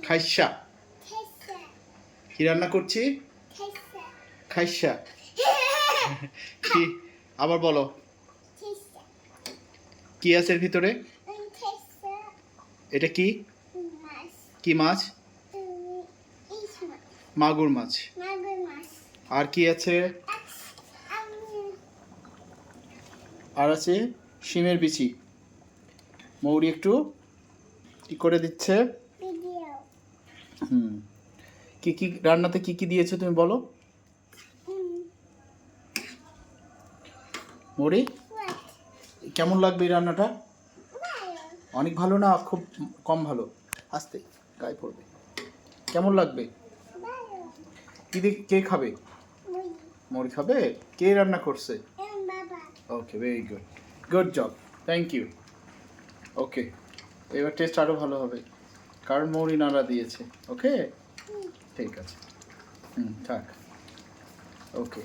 খাইসা। কি রান্না করছি? খাইসা। কি আবার বলো, কি আছে এর ভিতরে? এটা কি? কি মাছ? মাগুর মাছ। আর কি আছে? আর আছে শিমের বিচি। মৌরি একটু কি করে দিচ্ছে? হুম, কি কি রান্নাতে কি কি দিয়েছো তুমি বলো? মৌরি, কেমন লাগবে এই রান্নাটা? অনেক ভালো না খুব কম ভালো? আস্তে, গায়ে পড়বে। কেমন লাগবে? কি দিয়ে কে খাবে? মৌরি খাবে। কে রান্না করছে? Okay, very good, good job, thank you. Okay, এবার টেস্ট আরও ভালো হবে কারণ মৌরি নাড়া দিয়েছে। ওকে, ঠিক আছে। থাক। ওকে।